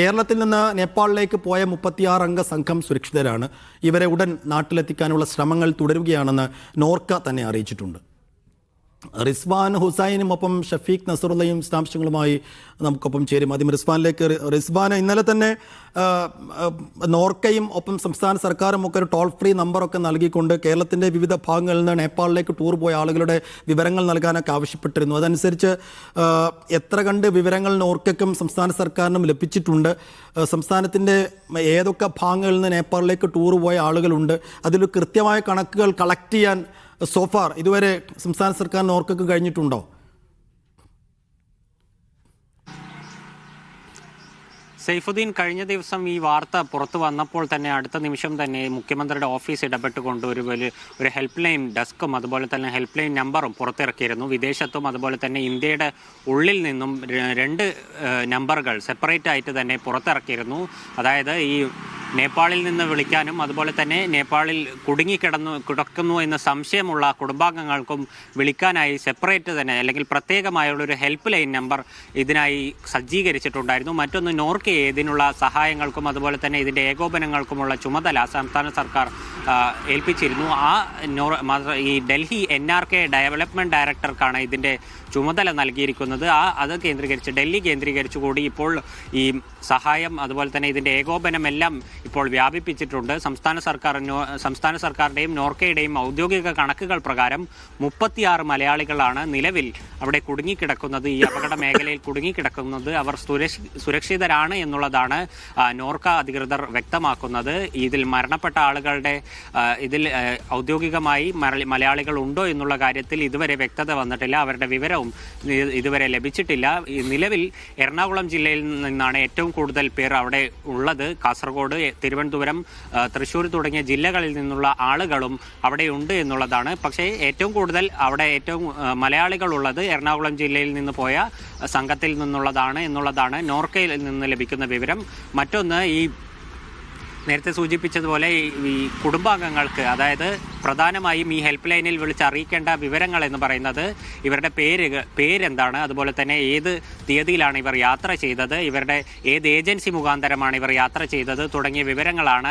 കേരളത്തിൽ നിന്ന് നേപ്പാളിലേക്ക് പോയ 36 അംഗ സംഘം സുരക്ഷിതരാണ്. ഇവരെ ഉടൻ നാട്ടിലെത്തിക്കാനുള്ള ശ്രമങ്ങൾ തുടരുകയാണെന്ന് നോർക്ക തന്നെ അറിയിച്ചിട്ടുണ്ട്. റിസ്വാൻ ഹുസൈനും ഒപ്പം ഷഫീഖ് നസറുള്ളയും വിശദാംശങ്ങളുമായി നമുക്കൊപ്പം ചേരും. ആദ്യം റിസ്വാനിലേക്ക്. റിസ്വാൻ, ഇന്നലെ തന്നെ നോർക്കയും ഒപ്പം സംസ്ഥാന സർക്കാരും ഒക്കെ ഒരു ടോൾ ഫ്രീ നമ്പറൊക്കെ നൽകിക്കൊണ്ട് കേരളത്തിൻ്റെ വിവിധ ഭാഗങ്ങളിൽ നിന്ന് നേപ്പാളിലേക്ക് ടൂർ പോയ ആളുകളുടെ വിവരങ്ങൾ നൽകാനൊക്കെ ആവശ്യപ്പെട്ടിരുന്നു. അതനുസരിച്ച് എത്ര കണ്ട് വിവരങ്ങൾ നോർക്കയ്ക്കും സംസ്ഥാന സർക്കാരിനും ലഭിച്ചിട്ടുണ്ട്? സംസ്ഥാനത്തിൻ്റെ ഏതൊക്കെ ഭാഗങ്ങളിൽ നിന്ന് നേപ്പാളിലേക്ക് ടൂർ പോയ ആളുകളുണ്ട്? അതിൽ കൃത്യമായ കണക്കുകൾ കളക്ട് ചെയ്യാൻ സോഫാർ ഇതുവരെ സംസ്ഥാന സർക്കാർ നോർക്കക്ക് കഴിഞ്ഞിട്ടുണ്ടോ? സൈഫുദ്ദീൻ, കഴിഞ്ഞ ദിവസം ഈ വാർത്ത പുറത്തു വന്നപ്പോൾ തന്നെ അടുത്ത നിമിഷം തന്നെ മുഖ്യമന്ത്രിയുടെ ഓഫീസ് ഇടപെട്ടുകൊണ്ട് ഒരു ഹെൽപ്പ് ലൈൻ ഡെസ്കും അതുപോലെ തന്നെ ഹെൽപ്പ് ലൈൻ നമ്പറും പുറത്തിറക്കിയിരുന്നു. വിദേശത്തും അതുപോലെ തന്നെ ഇന്ത്യയുടെ ഉള്ളിൽ നിന്നും 2 നമ്പറുകൾ സെപ്പറേറ്റ് ആയിട്ട് തന്നെ പുറത്തിറക്കിയിരുന്നു. അതായത് ഈ നേപ്പാളിൽ നിന്ന് വിളിക്കാനും അതുപോലെ തന്നെ നേപ്പാളിൽ കിടക്കുന്നു എന്ന സംശയമുള്ള കുടുംബാംഗങ്ങൾക്കും വിളിക്കാനായി സെപ്പറേറ്റ് തന്നെ അല്ലെങ്കിൽ പ്രത്യേകമായുള്ളൊരു ഹെൽപ്പ് ലൈൻ നമ്പർ ഇതിനായി സജ്ജീകരിച്ചിട്ടുണ്ടായിരുന്നു. മറ്റൊന്ന്, നോർക്കയെ ഇതിനുള്ള സഹായങ്ങൾക്കും അതുപോലെ തന്നെ ഇതിൻ്റെ ഏകോപനങ്ങൾക്കുമുള്ള ചുമതല സംസ്ഥാന സർക്കാർ ഏൽപ്പിച്ചിരുന്നു. ഈ ഡൽഹി NRK ഡെവലപ്മെൻറ്റ് ഡയറക്ടർക്കാണ് ഇതിൻ്റെ ചുമതല നൽകിയിരിക്കുന്നത്. അത് ഡൽഹി കേന്ദ്രീകരിച്ചു കൂടി ഇപ്പോൾ ഈ സഹായം അതുപോലെ തന്നെ ഇതിൻ്റെ ഏകോപനമെല്ലാം ഇപ്പോൾ വ്യാപിപ്പിച്ചിട്ടുണ്ട്. സംസ്ഥാന സർക്കാരിൻ്റെയും നോർക്കയുടെയും ഔദ്യോഗിക കണക്കുകൾ പ്രകാരം 36 മലയാളികളാണ് നിലവിൽ അവിടെ കുടുങ്ങിക്കിടക്കുന്നത്. ഈ അപകട മേഖലയിൽ കുടുങ്ങിക്കിടക്കുന്നത് അവർ സുരക്ഷിതരാണ് എന്നുള്ളതാണ് നോർക്ക അധികൃതർ വ്യക്തമാക്കുന്നത്. ഇതിൽ മരണപ്പെട്ട ആളുകളുടെ ഇതിൽ ഔദ്യോഗികമായി മലയാളികൾ ഉണ്ടോ എന്നുള്ള കാര്യത്തിൽ ഇതുവരെ വ്യക്തത വന്നിട്ടില്ല. അവരുടെ വിവരവും ഇതുവരെ ലഭിച്ചിട്ടില്ല. നിലവിൽ എറണാകുളം ജില്ലയിൽ നിന്നാണ് ഏറ്റവും കൂടുതൽ പേർ അവിടെ ഉള്ളത്. കാസർഗോഡ്, തിരുവനന്തപുരം, തൃശ്ശൂർ തുടങ്ങിയ ജില്ലകളിൽ നിന്നുള്ള ആളുകളും അവിടെയുണ്ട് എന്നുള്ളതാണ്. പക്ഷേ ഏറ്റവും കൂടുതൽ അവിടെ മലയാളികൾ ഉള്ളത് എറണാകുളം ജില്ലയിൽ നിന്ന് പോയ സംഘത്തിൽ നിന്നുള്ളതാണ് എന്നുള്ളതാണ് നോർക്കയിൽ നിന്ന് ലഭിക്കുന്ന വിവരം. മറ്റൊന്ന്, ഈ നേരത്തെ സൂചിപ്പിച്ചതുപോലെ ഈ കുടുംബാംഗങ്ങൾക്ക്, അതായത് പ്രധാനമായും ഈ ഹെൽപ്പ് ലൈനിൽ വിളിച്ചറിയിക്കേണ്ട വിവരങ്ങൾ എന്ന് പറയുന്നത് ഇവരുടെ പേരെന്താണ്, അതുപോലെ തന്നെ ഏത് തീയതിയിലാണ് ഇവർ യാത്ര ചെയ്തത്, ഇവരുടെ ഏത് ഏജൻസി മുഖാന്തരമാണ് ഇവർ യാത്ര ചെയ്തത് തുടങ്ങിയ വിവരങ്ങളാണ്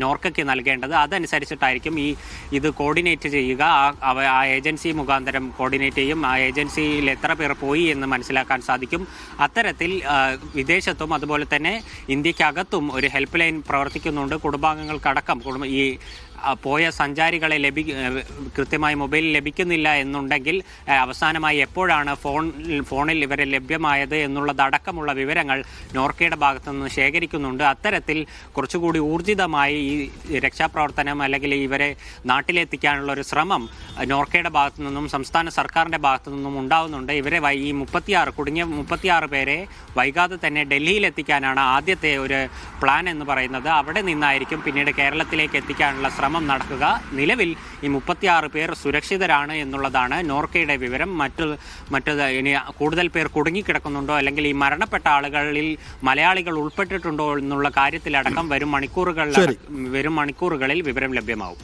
നോർക്കയ്ക്ക് നൽകേണ്ടത്. അതനുസരിച്ചിട്ടായിരിക്കും ഇത് കോർഡിനേറ്റ് ചെയ്യുക. ആ ഏജൻസി മുഖാന്തരം കോർഡിനേറ്റ് ചെയ്യും. ആ ഏജൻസിയിൽ എത്ര പേർ പോയി എന്ന് മനസ്സിലാക്കാൻ സാധിക്കും. അത്തരത്തിൽ വിദേശത്തും അതുപോലെ തന്നെ ഇന്ത്യക്കകത്തും ഒരു ഹെൽപ്പ് ലൈൻ പ്രവർത്തിക്കുന്നുണ്ട്. കുടുംബാംഗങ്ങൾക്കടക്കം ഈ പോയ സഞ്ചാരികളെ കൃത്യമായി മൊബൈലിൽ ലഭിക്കുന്നില്ല എന്നുണ്ടെങ്കിൽ അവസാനമായി എപ്പോഴാണ് ഫോണിൽ ഇവരെ ലഭ്യമായത് എന്നുള്ളതടക്കമുള്ള വിവരങ്ങൾ നോർക്കയുടെ ഭാഗത്തു നിന്ന് ശേഖരിക്കുന്നുണ്ട്. അത്തരത്തിൽ കുറച്ചുകൂടി ഊർജിതമായി ഈ രക്ഷാപ്രവർത്തനം അല്ലെങ്കിൽ ഇവരെ നാട്ടിലെത്തിക്കാനുള്ള ഒരു ശ്രമം നോർക്കയുടെ ഭാഗത്തു നിന്നും സംസ്ഥാന സർക്കാരിൻ്റെ ഭാഗത്തു നിന്നും ഉണ്ടാവുന്നുണ്ട്. ഇവരെ ഈ 36 പേരെ വൈകാതെ തന്നെ ഡൽഹിയിലെത്തിക്കാനാണ് ആദ്യത്തെ ഒരു പ്ലാൻ എന്ന് പറയുന്നത്. അവിടെ നിന്നായിരിക്കും പിന്നീട് കേരളത്തിലേക്ക് എത്തിക്കാനുള്ള ശ്രമം നടക്കുക. നിലവിൽ ഈ 36 പേർ സുരക്ഷിതരാണ് എന്നുള്ളതാണ് നോർക്കയുടെ വിവരം. ഇനി കൂടുതൽ പേർ കുടുങ്ങിക്കിടക്കുന്നുണ്ടോ അല്ലെങ്കിൽ ഈ മരണപ്പെട്ട ആളുകളിൽ മലയാളികൾ ഉൾപ്പെട്ടിട്ടുണ്ടോ എന്നുള്ള കാര്യത്തിലടക്കം വരും മണിക്കൂറുകളിൽ വിവരം ലഭ്യമാവും.